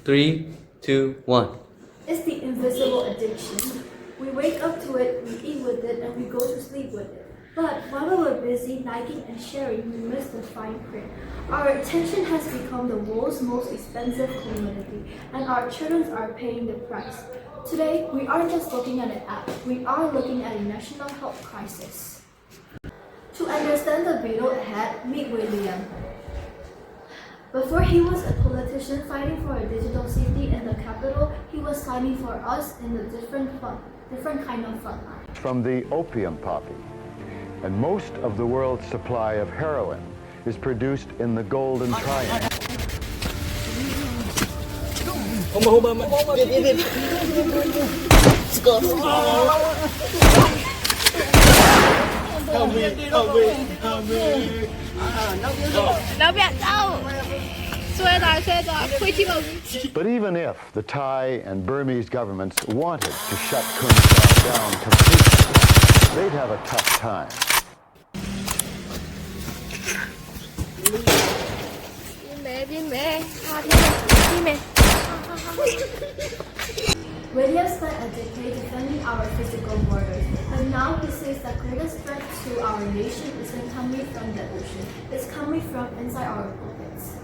Three, two, one. It's the invisible addiction. We wake up to it, we eat with it, and we go to sleep with it. But while we're busy liking and sharing, we miss the fine print. Our attention has become the world's most expensive commodity, and our children are paying the price. Today, we aren't just looking at an app, we are looking at a national health crisis. To understand the battle ahead, meet William. Before he was a politician fighting for digital safety in the capital, he was fighting for us in a different kind of front line. From the opium poppy, and most of the world's supply of heroin is produced in the Golden Triangle. But even if the Thai and Burmese governments wanted to shut Kundra down completely, they'd have a tough time. William spent a decade defending our physical borders, but now he says the greatest threat to our nation isn't coming from the ocean, it's coming from inside our pockets.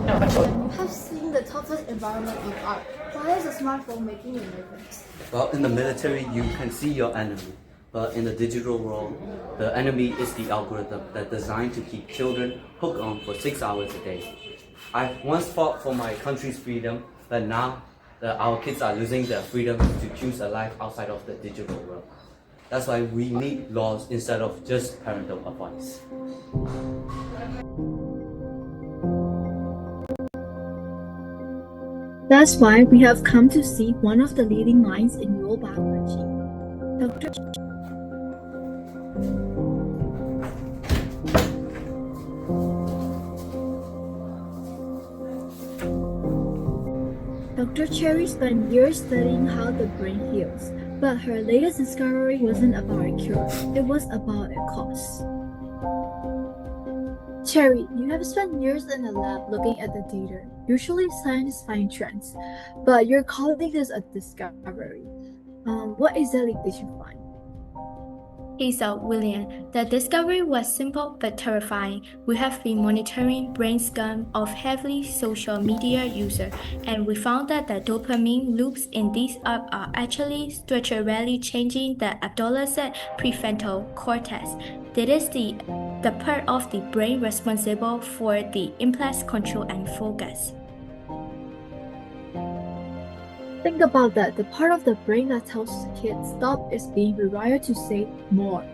You have seen the toughest environment of art. Why is a smartphone making a difference? Well, in the military, you can see your enemy. But in the digital world, the enemy is the algorithm that's designed to keep children hooked on for 6 hours a day. I once fought for my country's freedom, but now our kids are losing their freedom to choose a life outside of the digital world. That's why we need laws instead of just parental advice. That's why we have come to see one of the leading minds in neurobiology, Dr. Cherry spent years studying how the brain heals, but her latest discovery wasn't about a cure, it was about a cause. Cherry, you have spent years in the lab looking at the data. Usually scientists find trends, but you're calling this a discovery. What exactly did you find? Hazel, William, the discovery was simple but terrifying. We have been monitoring brain scans of heavily social media users, and we found that the dopamine loops in these apps are actually structurally changing the adolescent prefrontal cortex. This is the part of the brain responsible for the impulse control and focus. Think about that. The part of the brain that tells kids stop is being rewired to say more.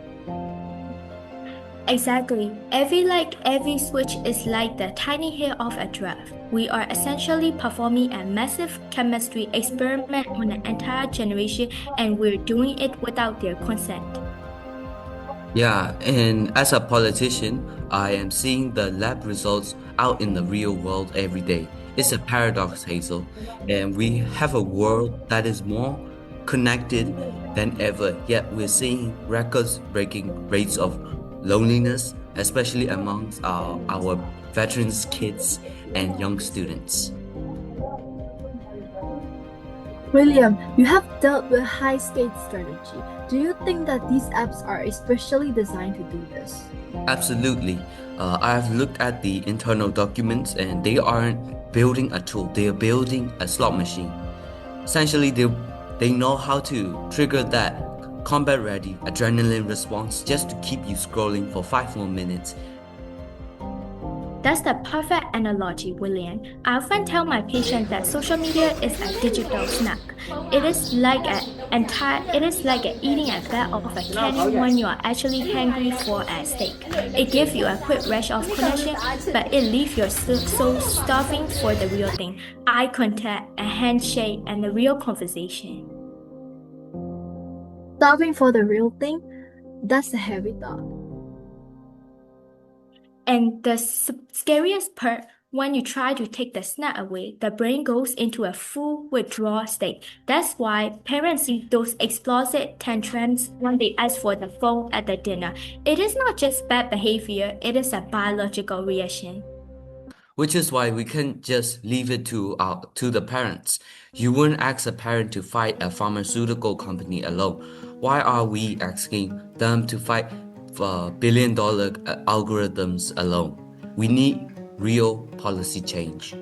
Exactly. Every switch is like the tiny hair of a giraffe. We are essentially performing a massive chemistry experiment on an entire generation, and we're doing it without their consent. Yeah, and as a politician, I am seeing the lab results out in the real world every day. It's a paradox, Hazel, and we have a world that is more connected than ever, yet we're seeing records-breaking rates of loneliness, especially amongst our veterans, kids, and young students. William, you have dealt with high-skate strategy. Do you think that these apps are especially designed to do this? Absolutely. I've looked at the internal documents and they aren't building a tool, they are building a slot machine. Essentially, they know how to trigger that combat-ready adrenaline response just to keep you scrolling for 5 more minutes. That's the perfect analogy, William. I often tell my patients that social media is a digital snack. It is like eating a bag of a candy when you are actually hungry for a steak. It gives you a quick rush of connection, but it leaves your soul starving for the real thing: eye contact, a handshake, and the real conversation. Starving for the real thing? That's a heavy thought. And the scariest part, When you try to take the snack away, the brain goes into a full withdrawal state. That's why parents see those explosive tantrums when they ask for the phone at the dinner. It is not just bad behavior, it is a biological reaction. Which is why we can't just leave it to the parents. You wouldn't ask a parent to fight a pharmaceutical company alone. Why are we asking them to fight billion-dollar algorithms alone? We need real policy change.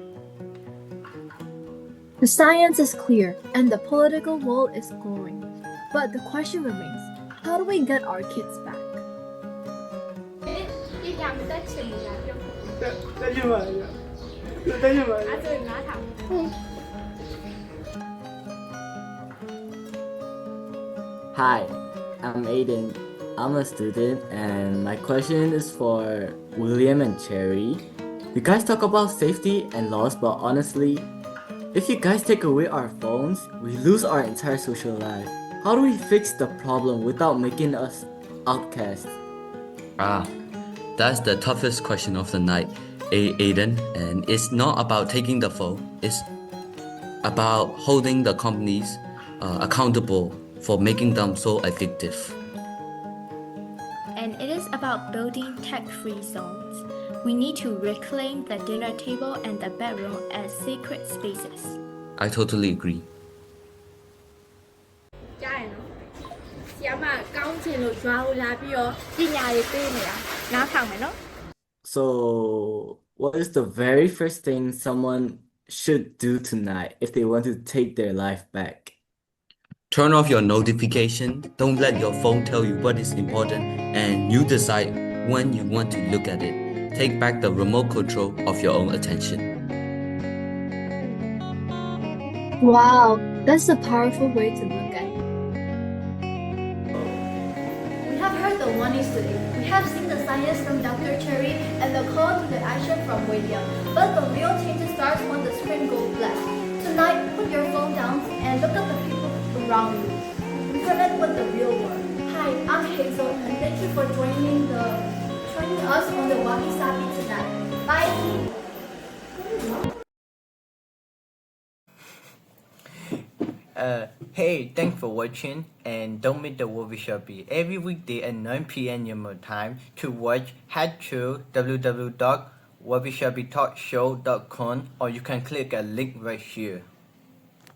The science is clear and the political will is growing. But the question remains, how do we get our kids back? Hi, I'm Aiden. I'm a student and my question is for William and Cherry. You guys talk about safety and laws, but honestly, if you guys take away our phones, we lose our entire social life. How do we fix the problem without making us outcasts? That's the toughest question of the night, Aiden. And it's not about taking the phone, it's about holding the companies accountable for making them so addictive. And it is about building tech-free zones. We need to reclaim the dinner table and the bedroom as sacred spaces. I totally agree. So, what is the very first thing someone should do tonight if they want to take their life back? Turn off your notification. Don't let your phone tell you what is important, and you decide when you want to look at it. Take back the remote control of your own attention. Wow, that's a powerful way to look at it. We have heard the warnings today. We have seen the science from Dr. Cherry and the call to the action from William. But the real change starts when the screen goes black. Tonight, put your phone down and look at the people around you. Reconnect with the real world. Hi, I'm Hazel and thank you for joining us on the Wabi-Sabi tonight. Bye! Hey, thanks for watching and don't miss the Wabi-Sabi every weekday at 9 p.m. Myanmar time to watch head to www.wabishabitalkshow.com or you can click a link right here.